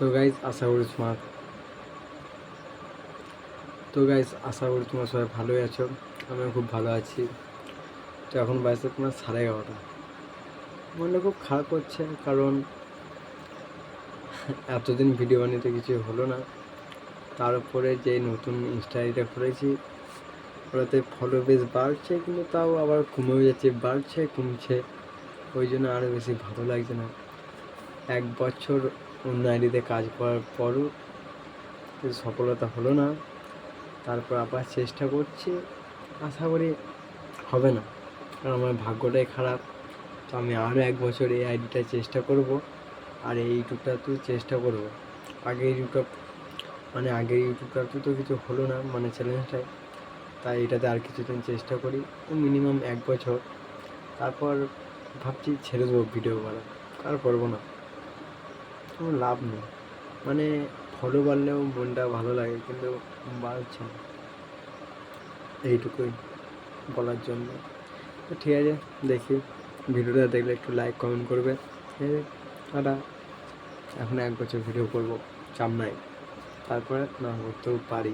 তো গাইজ আশা করি তোমার সবাই ভালোই আছো। আমিও খুব ভালো আছি। তো এখন বাজছে তোমার 11:30। মনটা খুব খারাপ হচ্ছে, কারণ এতদিন ভিডিও বানাতে কিছু হলো না। তার উপরে যে নতুন ইনস্টা আইডিটা খুলেছি, ওটাতে ফলো বেশ বাড়ছে, কিন্তু তাও আবার কমেও যাচ্ছে, বাড়ছে কমছে। ওই জন্য আরও বেশি ভালো লাগছে না। 1 বছর অন্য আইডিতে কাজ করার পরও সফলতা হলো না। তারপর আবার চেষ্টা করছি, আশা করি হবে না, কারণ আমার ভাগ্যটাই খারাপ। তো আমি আরও 1 বছর এই আইডিটা চেষ্টা করব, আর এই ইউটিউবটাতেও চেষ্টা করব। আগের ইউটিউবটাতে তো কিছু হলো না, চ্যালেঞ্জটায়। তাই এটাতে আর কিছুদিন চেষ্টা করি, মিনিমাম 1 বছর। তারপর ভাবছি ছেড়ে দেবো ভিডিও করা, আর করবো না। কোনো লাভ নেই, ফলো বাড়লেও মনটা ভালো লাগে, কিন্তু বাড়ছে না। এইটুকুই বলার জন্য। তো ঠিক আছে, দেখি ভিডিওটা দেখলে একটু লাইক কমেন্ট করবে। ঠিক আছে, টাটা। এখন 1 বছর ভিডিও করবো, চাপ নাই। তারপরে না করতেও পারি।